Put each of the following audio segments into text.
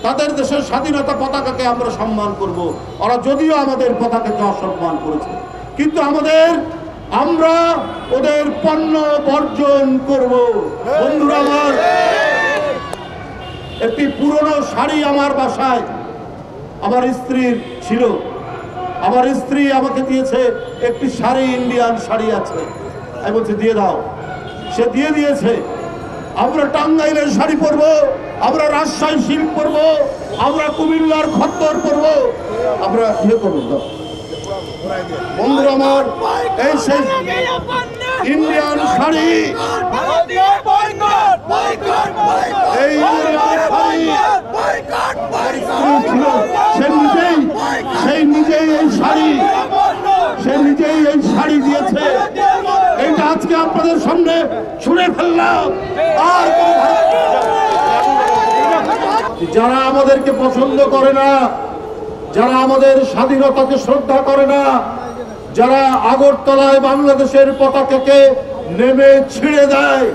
তাদের দেশের স্বাধীনতা পতাকাকে আমরা সম্মান করব। ওরা যদিও আমাদের পতাকাকে অসম্মান করেছে, কিন্তু আমরা ওদের পণ্য বর্জন করব। বন্ধুরা আমার, একটি পুরনো শাড়ি আমার বাসায় আমার স্ত্রীর ছিল। আমার স্ত্রী আমাকে দিয়েছে একটি শাড়ি, ইন্ডিয়ান শাড়ি আছে। আমি বলছি দিয়ে দাও, সে দিয়ে দিয়েছে। আমরা টাঙ্গাইলের শাড়ি পরবো, আমরা রাজশাহী সিল্ক পরবো, আমরা কুমিল্লার খদ্দর পরবো, আমরা ইয়ে করবো। বন্ধুরা আমার, এই সেই ইন্ডিয়ান শাড়ি, এই ইন্ডিয়ান শাড়ি ছিল, সে নিজেই এই শাড়ি দিয়েছে। এইটা আজকে আপনাদের সামনে ছুঁড়ে ফেললাম। আর যারা আমাদেরকে পছন্দ করে না, যারা আমাদের স্বাধীনতাকে শ্রদ্ধা করে না, যারা আগরতলায় বাংলাদেশের পতাকাকে নেমে ছিঁড়ে দেয়,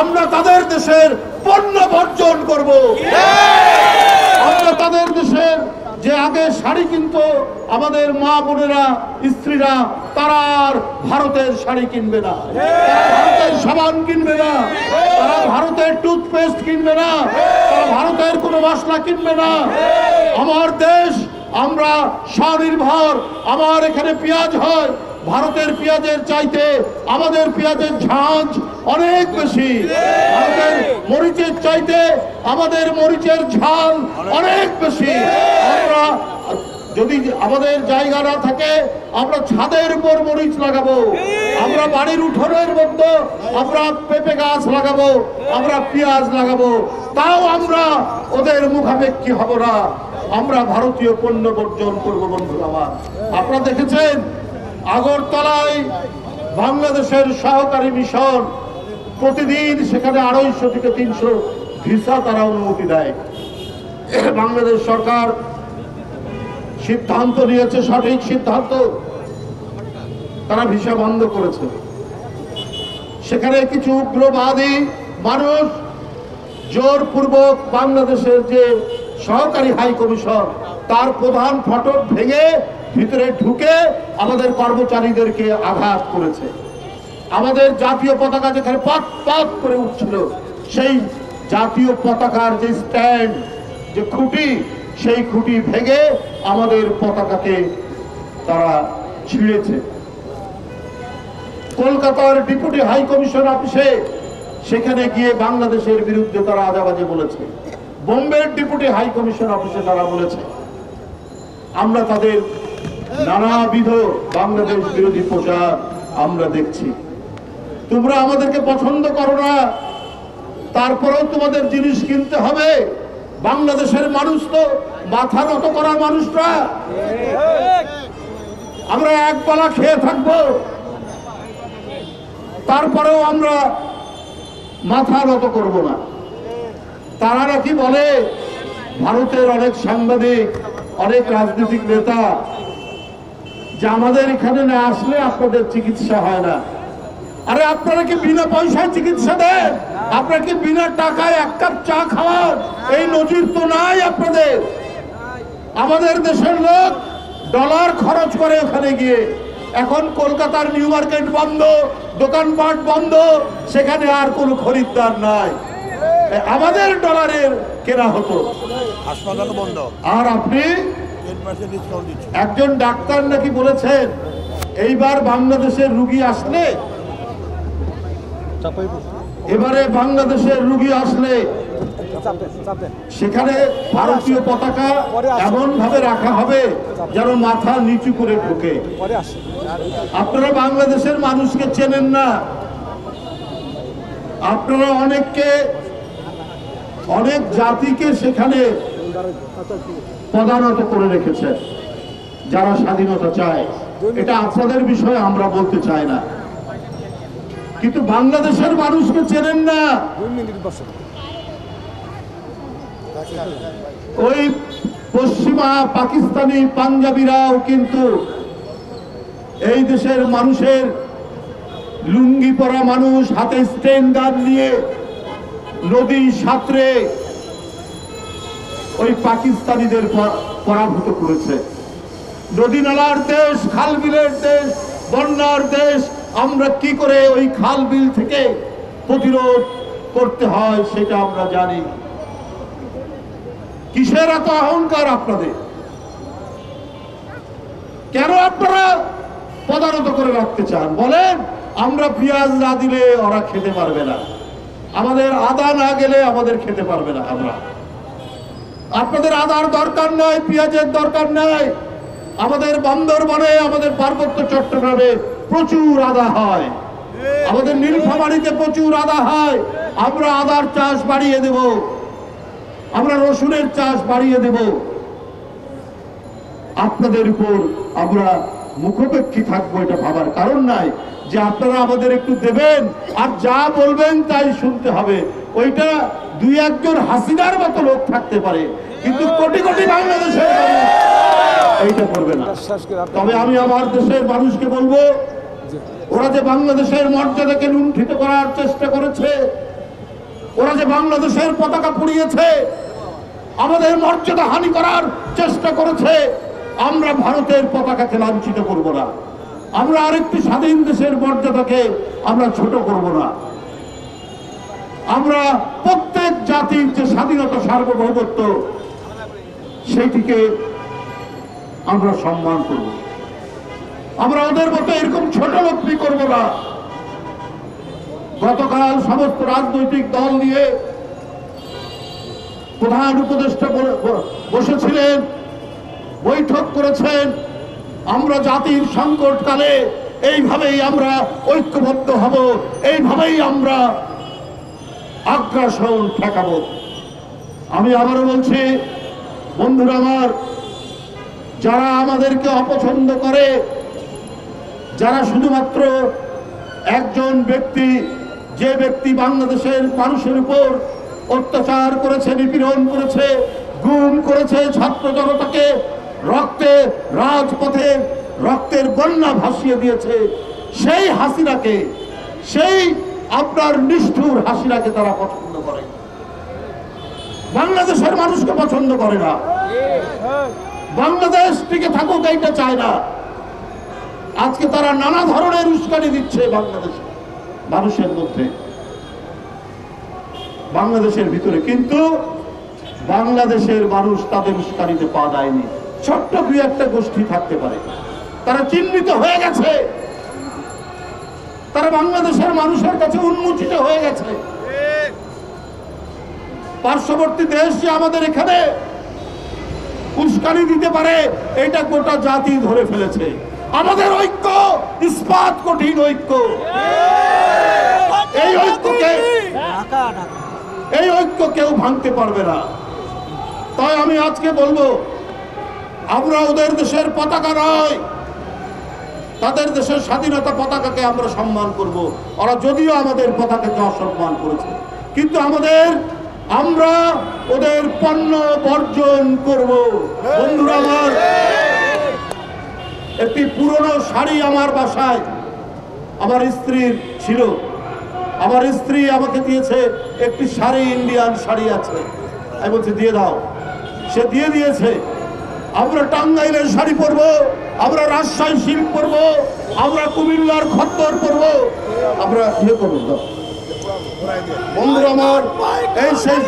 আমরা তাদের দেশের পণ্য বর্জন করব। আমরা তাদের দেশের যে আগে শাড়ি কিনতো আমাদের মা বোনেরা, স্ত্রীরা, তারা আর ভারতের শাড়ি কিনবে না, তারা ভারতের সাবান কিনবে না, তারা ভারতের টুথপেস্ট কিনবে না, তারা ভারতের কোনো মশলা কিনবে না। আমার দেশ, আমরা স্বনির্ভর। আমার এখানে পেঁয়াজ হয়, ভারতের পেঁয়াজের চাইতে আমাদের পেঁয়াজের ঝাঁঝ অনেক বেশি। ভারতের মরিচের চাইতে আমাদের মরিচের ঝাল অনেক বেশি। আমরা যদি আমাদের জায়গা না থাকে, আমরা ছাদের উপর মরিচ লাগাবো, আমরা বাড়ির উঠোনের মধ্যে আমরা পেঁপে গাছ লাগাবো, আমরা পেঁয়াজ লাগাবো, তাও আমরা ওদের মুখাপেক্ষী হব না। আমরা ভারতীয় পণ্য বর্জন করবো। বন্ধুরা আমার, আপনারা দেখেছেন আগরতলায় বাংলাদেশের সহকারী মিশন প্রতিদিন সেখানে 250 থেকে 300 ভিসা তারা অনুমতি দেয়। বাংলাদেশ সরকার সিদ্ধান্ত নিয়েছে, সঠিক সিদ্ধান্ত, তারা ভিসা বন্ধ করেছে। সেখানে কিছু উগ্রবাদী মানুষ জোরপূর্বক বাংলাদেশের যে সহকারী হাই কমিশন তার প্রধান ফটক ভেঙে ভিতরে ঢুকে আমাদের কর্মচারীদেরকে আঘাত করেছে। আমাদের জাতীয় পতাকা যেখানে পাত পাত করে উঠছিল, সেই জাতীয় পতাকার যে স্ট্যান্ড, যে খুঁটি, সেই খুঁটি ভেঙে আমাদের পতাকাকে তারা ছিঁড়েছে। কলকাতার ডেপুটি হাই কমিশন অফিসে সেখানে গিয়ে বাংলাদেশের বিরুদ্ধে তারা আজাবাজে বলেছে। বোম্বের ডেপুটি হাই কমিশন অফিসে তারা বলেছে। আমরা তাদের নানাবিধ বাংলাদেশ বিরোধী প্রচার আমরা দেখছি। তোমরা আমাদেরকে পছন্দ করো না, তারপরেও তোমাদের জিনিস কিনতে হবে। বাংলাদেশের মানুষ তো মাথা নত করার মানুষরা, আমরা একবেলা খেয়ে থাকবো, তারপরেও আমরা মাথা নত করব না। তারা নাকি বলে ভারতের অনেক সাংবাদিক, অনেক রাজনৈতিক নেতা যে আমাদের এখানে না আসলে আপনাদের চিকিৎসা হয় না। আরে আপনারা কি বিনা পয়সায় চিকিৎসা দেন? আপনারা কি বিনা টাকায় এক কাপ চা খাওয়ান? এই নজির তো নাই আপনাদের। আমাদের দেশের লোক ডলার খরচ করে ওখানে গিয়ে। এখন কলকাতার নিউ মার্কেট বন্ধ, দোকানপাট বন্ধ, সেখানে আর কোনো খরিদ্দার নাই। আমাদের ডলারের কেনা হতো, হাসপাতাল বন্ধ। আর আপনি একজন ডাক্তার নাকি বলেছেন এইবার বাংলাদেশের রুগী আসলে, এবারে বাংলাদেশের রুগী আসলে সেখানে ভারতীয় পতাকা এমন ভাবে রাখা হবে যেন মাথা নিচু করে ঢোকে। আপনারা বাংলাদেশের মানুষকে চেনেন না। আপনারা অনেক জাতিকে সেখানে পদানত করে রেখেছেন যারা স্বাধীনতা চায়। এটা আপনাদের বিষয়ে আমরা বলতে চাই না, কিন্তু বাংলাদেশের মানুষকে চেনেন না। ওই পশ্চিমা পাকিস্তানি পাঞ্জাবিরাও কিন্তু এই দেশের মানুষের লুঙ্গি পরা মানুষ হাতে স্টেন গান নিয়ে নদী সাঁতরে ওই পাকিস্তানিদের পরাভূত করেছে। নদী নালার দেশ, খাল বিলের দেশ, বন্যার দেশ, আমরা কি করে ওই খাল বিল থেকে প্রতিরোধ করতে হয় সেটা আমরা জানি। কিসের এত অহংকার আপনাদের? কেন আপনারা পদানত করে রাখতে চান? বলেন আমরা পেঁয়াজ না দিলে ওরা খেতে পারবে না, আমাদের আদা না গেলে আমাদের খেতে পারবে না। আমরা আপনাদের আদার দরকার নাই, পেঁয়াজের দরকার নাই। আমাদের বান্দরবনে, আমাদের পার্বত্য চট্টগ্রামে প্রচুর আদা হয়, আমাদের নীলফামারীতে প্রচুর আদা হয়। আমরা আদার চাষ বাড়িয়ে দেব, আমরা রসুনের চাষ বাড়িয়ে দেব। আপনাদের উপর আমরা মুখোপেক্ষী থাকবো এটা ভাবার কারণ নাই যে আপনারা আমাদের একটু দেবেন আর যা বলবেন তাই শুনতে হবে। ওইটা দুই একজন হাসিনার মতো লোক থাকতে পারে, কিন্তু কোটি কোটি বাংলাদেশের মানুষ এইটা করবে না। তবে আমি আমার দেশের মানুষকে বলবো, ওরা যে বাংলাদেশের মর্যাদাকে লুণ্ঠিত করার চেষ্টা করেছে, ওরা যে বাংলাদেশের পতাকা পুড়িয়েছে, আমাদের মর্যাদা হানি করার চেষ্টা করেছে, আমরা ভারতের পতাকাকে লাঞ্ছিত করব না। আমরা আরেকটি স্বাধীন দেশের মর্যাদাকে আমরা ছোট করব না। আমরা প্রত্যেক জাতির যে স্বাধীনতা, সার্বভৌমত্ব, সেইটিকে আমরা সম্মান করব। আমরা ওদের মতো এরকম ছোট লোকটি করব না। গতকাল সমস্ত রাজনৈতিক দল নিয়ে প্রধান উপদেষ্টা বসেছিলেন, বৈঠক করেছেন। আমরা জাতির সংকটকালে এইভাবেই আমরা ঐক্যবদ্ধ হব, এইভাবেই আমরা আগ্রাসন ঠেকাবো। আমি আবারও বলছি, বন্ধুরা আমার, যারা আমাদেরকে অপছন্দ করে, যারা শুধুমাত্র একজন ব্যক্তি, যে ব্যক্তি বাংলাদেশের মানুষের উপর অত্যাচার করেছে, নিপীড়ন করেছে, গুম করেছে, ছাত্র জনতাকে রক্তে, রাজপথে রক্তের বন্যা ভাসিয়ে দিয়েছে, সেই হাসিনাকে, সেই আপনার নিষ্ঠুর হাসিনাকে তারা পছন্দ করে, বাংলাদেশের মানুষকে পছন্দ করে না। বাংলাদেশ টিকে থাকুক এইটা চায় না। আজকে তারা নানা ধরনের উস্কানি দিচ্ছে বাংলাদেশে, মানুষের মধ্যে, বাংলাদেশের ভিতরে, কিন্তু বাংলাদেশের মানুষ তাদের উস্কানিতে পা দেয়নি। ছোট্ট দুই একটা গোষ্ঠী থাকতে পারে, তারা চিহ্নিত হয়ে গেছে, তারা বাংলাদেশের মানুষের কাছে উন্মোচিত হয়ে গেছে। পার্শ্ববর্তী দেশ যে আমাদের এখানে উস্কানি দিতে পারে, এটা গোটা জাতি ধরে ফেলেছে। আমাদের ঐক্য ইস্পাত কঠিন ঐক্য, এই ঐক্য কেউ ভাঙতে পারবে না। তাই আমি আজকে বলবো, আমরা ওদের দেশের পতাকা নয়, তাদের দেশের স্বাধীনতা পতাকাকে আমরা সম্মান করব। ওরা যদিও আমাদের পতাকাকে অসম্মান করেছে, কিন্তু আমরা ওদের পণ্য বর্জন করব। বন্ধুরা আমার, একটি পুরনো শাড়ি আমার বাসায় আমার স্ত্রীর ছিল, আমার স্ত্রী আমাকে দিয়েছে একটি শাড়ি, ইন্ডিয়ান শাড়ি আছে, আমি বলছি দিয়ে দাও, সে দিয়ে দিয়েছে। আমরা টাঙ্গাইলের শাড়ি পরবো, আমরা রাজশাহী সিল্ক পরবো, আমরা কুমিল্লার খদ্দর পরবো, আমরা ইয়ে করবো। বন্ধুরা আমার, এই সেই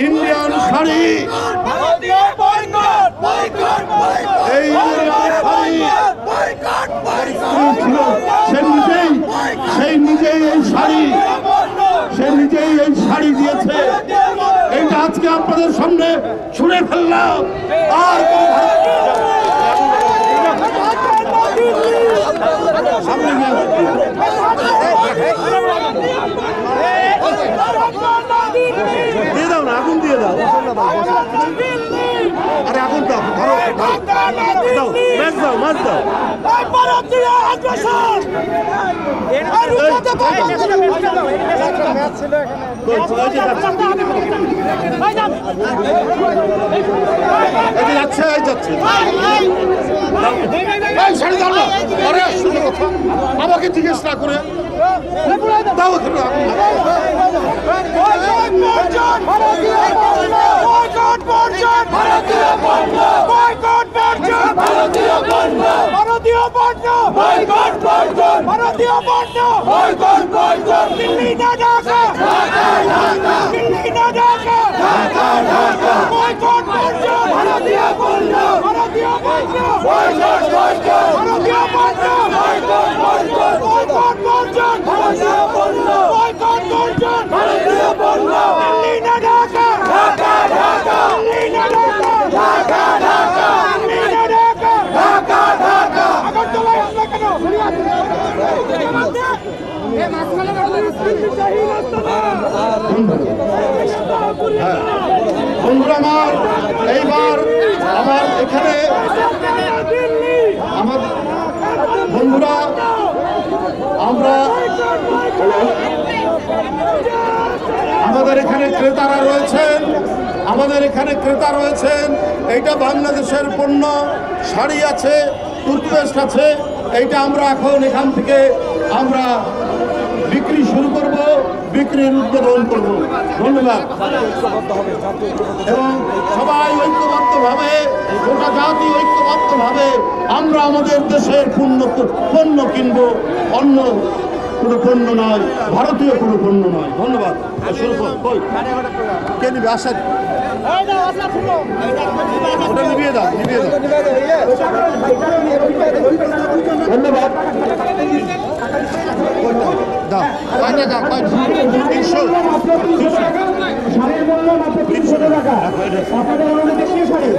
ইন্ডিয়ান শাড়ি, এই নিজেই এই শাড়ি, সে নিজেই এই শাড়ি দিয়েছে। এইটা আজকে আপনাদের সামনে ছুঁড়ে ফেললাম। আর দিয়ে দাও না, আগুন দিয়ে দাও। আরে আগুন দাও, ধরো, দাও, মাছ দাও, মাছ দাও। আমাকে জিজ্ঞেস না করে দাও। ভারতীয় পণ্য দিল্লি না ঢাকা, দিল্লি না ঢাকা, বয়কট বর্জন, ভারতীয় পণ্য, ভারতীয় পণ্য, ভারতীয় পণ্য, বয়কট বর্জন, ভারতীয় পণ্য, বয়কট বর্জন, ভারতীয় পণ্য, দিল্লি না ঢাকা, দিল্লি না ঢাকা, দিল্লি না ঢাকা, আগরতলায় হামলা কেন? বন্ধুরা আমার, এইবার আমার এখানে আমাদের বন্ধুরা আমাদের এখানে ক্রেতারা রয়েছেন, এইটা বাংলাদেশের পণ্য, শাড়ি আছে, টুথপেস্ট আছে, এইটা আমরা এখন এখান থেকে আমরা বিক্রি শুরু করব, বিক্রির উদ্বোধন করব। ধন্যবাদ। এবং সবাই ঐক্যবদ্ধভাবে, গোটা জাতি ঐক্যবদ্ধভাবে আমরা আমাদের দেশের পণ্য কিনব, অন্য কোনো পণ্য নয়, ভারতীয় কোনো পণ্য নয়। ধন্যবাদ। শুরু কর, কে নিবে? আশা ওটা নিভিয়ে দাও, ধন্যবাদ। দাও, কয়টা দাও, 300 শাড়ির মূল্য মাত্র 300 টাকা। আপনাদের অনুমতি কি শাড়ি?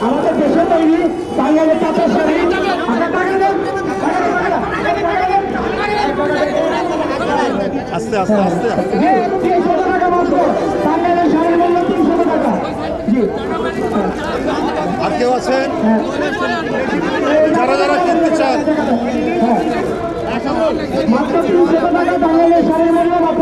আমাদের দেশে তৈরি বাঙালির কাঁচা শাড়ি। আস্তে আস্তে আস্তে 300 টাকা মাত্র। বাঙালির শাড়ির মূল্য 300 টাকা। জি, আর কেউ আছেন যারা কিনতে চান? মাত্র 300 টাকা বাঙালির শাড়ির মূল্য মাত্র